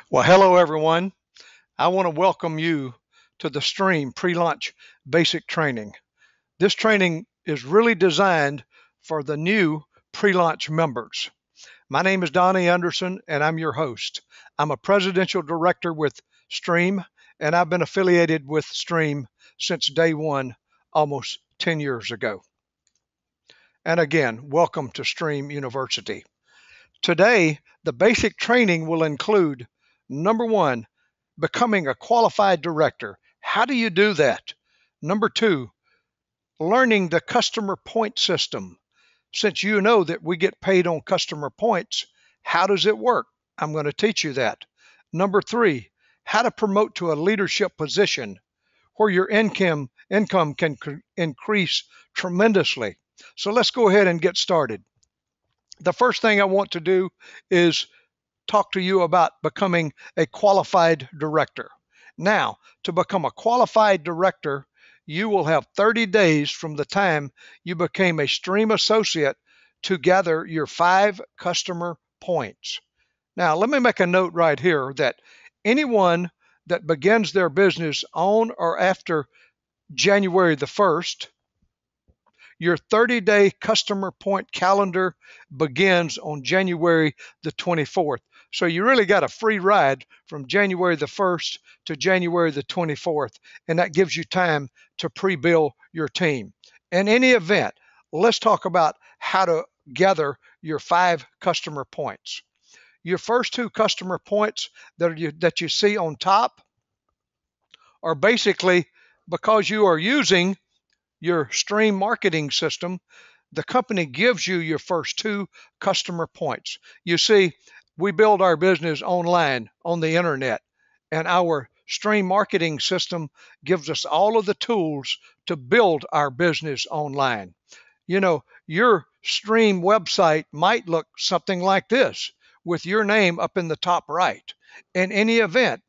Well, hello everyone. I want to welcome you to the Stream pre-launch basic training. This training is really designed for the new pre-launch members. My name is Donnie Anderson and I'm your host. I'm a presidential director with Stream and I've been affiliated with Stream since day one, almost 10 years ago. And again, welcome to Stream University. Today, the basic training will include number one, becoming a qualified director. How do you do that? Number two, learning the customer point system. Since you know that we get paid on customer points, how does it work? I'm going to teach you that. Number three, how to promote to a leadership position where your income can increase tremendously. So let's go ahead and get started. The first thing I want to do is talk to you about becoming a qualified director. Now, to become a qualified director, you will have 30 days from the time you became a Stream associate to gather your 5 customer points. Now, let me make a note right here that anyone that begins their business on or after January the 1st, your 30-day customer point calendar begins on January the 24th. So you really got a free ride from January the 1st to January the 24th, and that gives you time to pre-bill your team. In any event, let's talk about how to gather your 5 customer points. Your first 2 customer points that you see on top are basically because you are using your Stream marketing system, the company gives you your first 2 customer points. You see, we build our business online on the internet, and our Stream marketing system gives us all of the tools to build our business online. Your Stream website might look something like this with your name up in the top right. In any event,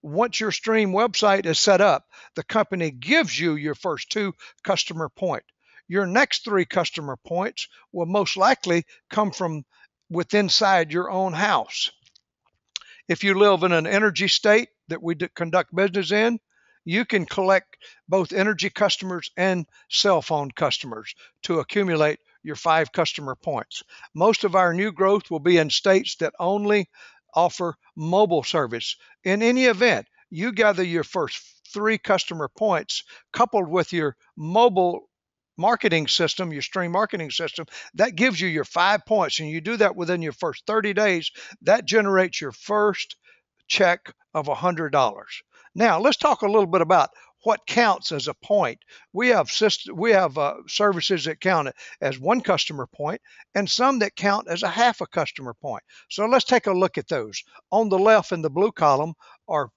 once your Stream website is set up, the company gives you your first 2 customer point. Your next 3 customer points will most likely come from within inside your own house. If you live in an energy state that we conduct business in, you can collect both energy customers and cell phone customers to accumulate your 5 customer points. Most of our new growth will be in states that only offer mobile service. In any event, you gather your first 3 customer points coupled with your mobile marketing system, your Stream marketing system, that gives you your 5 points. And you do that within your first 30 days, that generates your first check of $100. Now, let's talk a little bit about what counts as a point. We have services that count as 1 customer point and some that count as a half a customer point. So let's take a look at those. On the left in the blue column are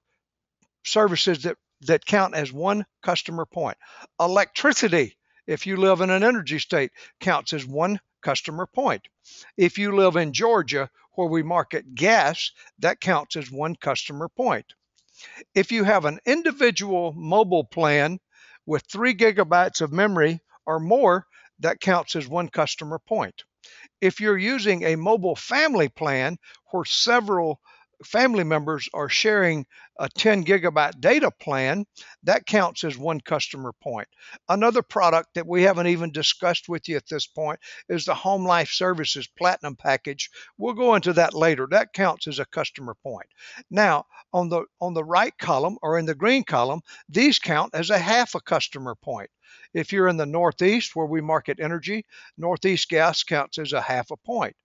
services that count as 1 customer point. Electricity, if you live in an energy state, counts as 1 customer point. If you live in Georgia, where we market gas, that counts as 1 customer point. If you have an individual mobile plan with 3 gigabytes of memory or more, that counts as 1 customer point. If you're using a mobile family plan where several family members are sharing a 10 gigabyte data plan, that counts as 1 customer point. Another product that we haven't even discussed with you at this point is the Home Life Services Platinum package. We'll go into that later. That counts as a customer point. Now, on the right column or in the green column, these count as a half a customer point. If you're in the Northeast where we market energy, Northeast Gas counts as a half a point.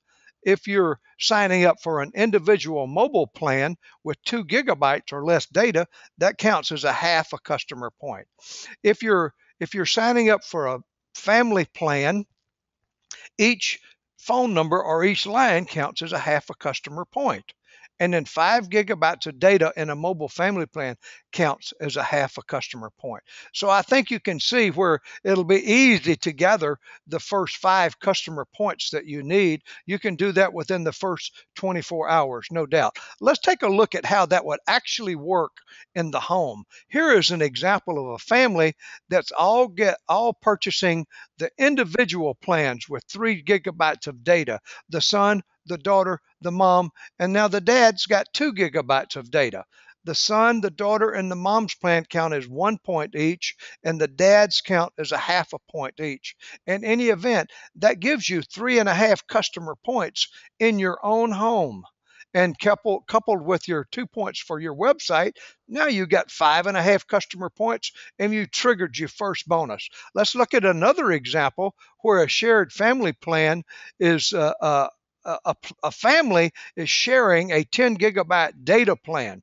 If you're signing up for an individual mobile plan with 2 gigabytes or less data, that counts as a half a customer point. If you're signing up for a family plan, each phone number or each line counts as a half a customer point. And then 5 gigabytes of data in a mobile family plan counts as a half a customer point. So I think you can see where it'll be easy to gather the first 5 customer points that you need. You can do that within the first 24 hours, no doubt. Let's take a look at how that would actually work in the home. Here is an example of a family that's all purchasing the individual plans with 3 gigabytes of data. The son, the daughter, the mom, and now the dad's got 2 gigabytes of data. The son, the daughter, and the mom's plan count as 1 point each, and the dad's count as a half a point each. In any event, that gives you 3.5 customer points in your own home. And coupled with your 2 points for your website, now you got 5.5 customer points, and you triggered your first bonus. Let's look at another example where a shared family plan is a family is sharing a 10 gigabyte data plan.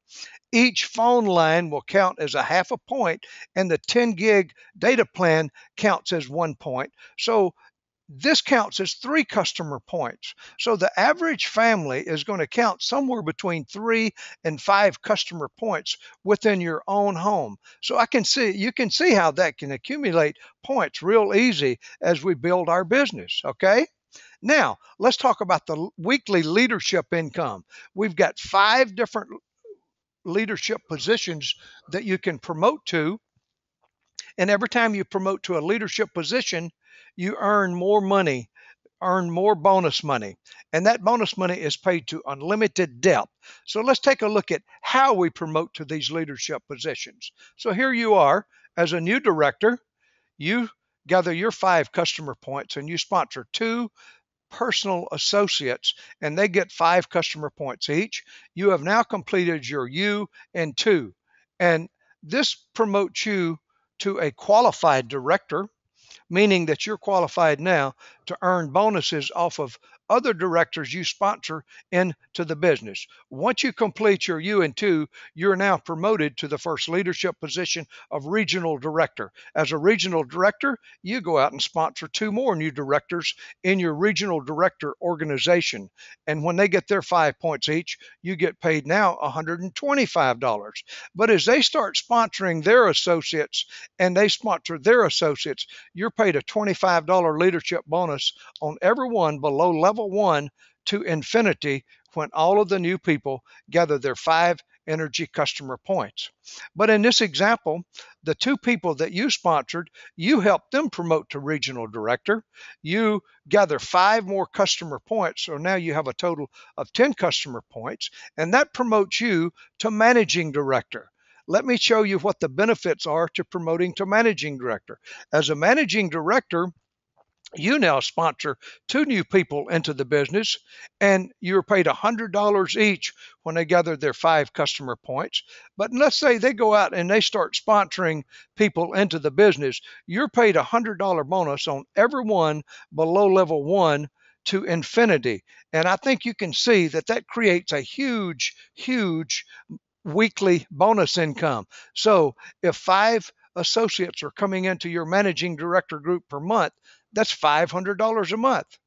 Each phone line will count as a half a point, and the 10 gig data plan counts as 1 point. So this counts as 3 customer points. So the average family is going to count somewhere between 3 and 5 customer points within your own home. So you can see how that can accumulate points real easy as we build our business, okay? Now, let's talk about the weekly leadership income. We've got 5 different leadership positions that you can promote to. And every time you promote to a leadership position, you earn more money, earn more bonus money. And that bonus money is paid to unlimited depth. So let's take a look at how we promote to these leadership positions. So here you are as a new director. You gather your 5 customer points and you sponsor 2 personal associates, and they get 5 customer points each. You have now completed your U and 2, and this promotes you to a qualified director, meaning that you're qualified now to earn bonuses off of other directors you sponsor into the business. Once you complete your U and 2, you're now promoted to the first leadership position of regional director. As a regional director, you go out and sponsor 2 more new directors in your regional director organization. And when they get their 5 points each, you get paid now $125. But as they start sponsoring their associates and they sponsor their associates, you're paid a $25 leadership bonus on everyone below level 1 to infinity when all of the new people gather their 5 energy customer points. But in this example, the 2 people that you sponsored, you helped them promote to regional director. You gather 5 more customer points, so now you have a total of 10 customer points, and that promotes you to managing director. Let me show you what the benefits are to promoting to managing director. As a managing director, you now sponsor 2 new people into the business, and you're paid $100 each when they gather their 5 customer points. But let's say they go out and they start sponsoring people into the business, you're paid a $100 bonus on everyone below level 1 to infinity. And I think you can see that that creates a huge, huge weekly bonus income. So if 5 associates are coming into your managing director group per month, that's $500 a month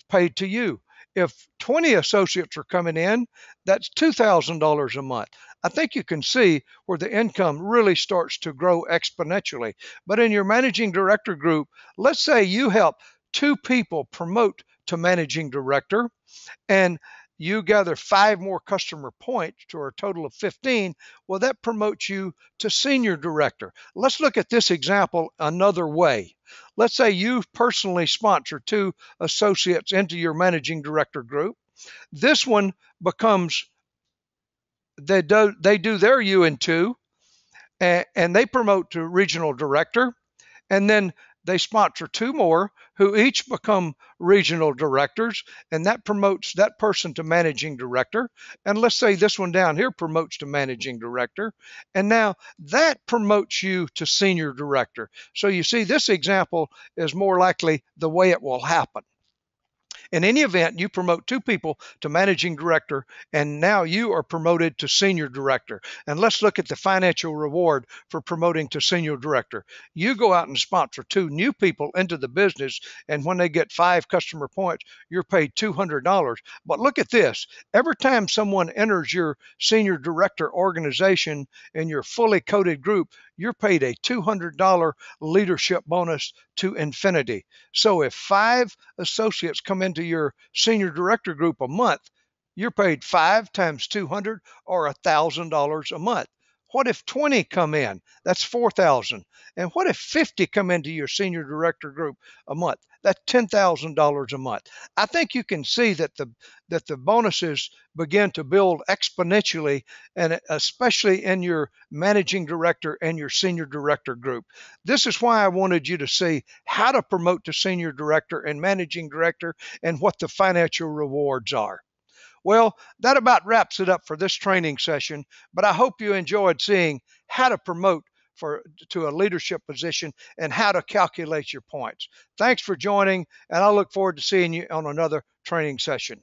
paid to you. If 20 associates are coming in, that's $2,000 a month. I think you can see where the income really starts to grow exponentially. But in your managing director group, let's say you help 2 people promote to managing director, and you gather 5 more customer points to a total of 15, well, that promotes you to senior director. Let's look at this example another way. Let's say you personally sponsor 2 associates into your managing director group. This one becomes, they do their U and 2, and they promote to regional director, and then they sponsor 2 more who each become regional directors, and that promotes that person to managing director. And let's say this one down here promotes to managing director, and now that promotes you to senior director. So you see, this example is more likely the way it will happen. In any event, you promote 2 people to managing director, and now you are promoted to senior director. And let's look at the financial reward for promoting to senior director. You go out and sponsor 2 new people into the business, and when they get 5 customer points, you're paid $200. But look at this. Every time someone enters your senior director organization in your fully coded group, you're paid a $200 leadership bonus to infinity. So if 5 associates come into your senior director group a month, you're paid 5 times 200 or $1,000 a month. What if 20 come in? That's 4,000. And what if 50 come into your senior director group a month? That's $10,000 a month. I think you can see that the bonuses begin to build exponentially, and especially in your managing director and your senior director group. This is why I wanted you to see how to promote to senior director and managing director and what the financial rewards are. Well, that about wraps it up for this training session, but I hope you enjoyed seeing how to promote to a leadership position and how to calculate your points. Thanks for joining, and I look forward to seeing you on another training session.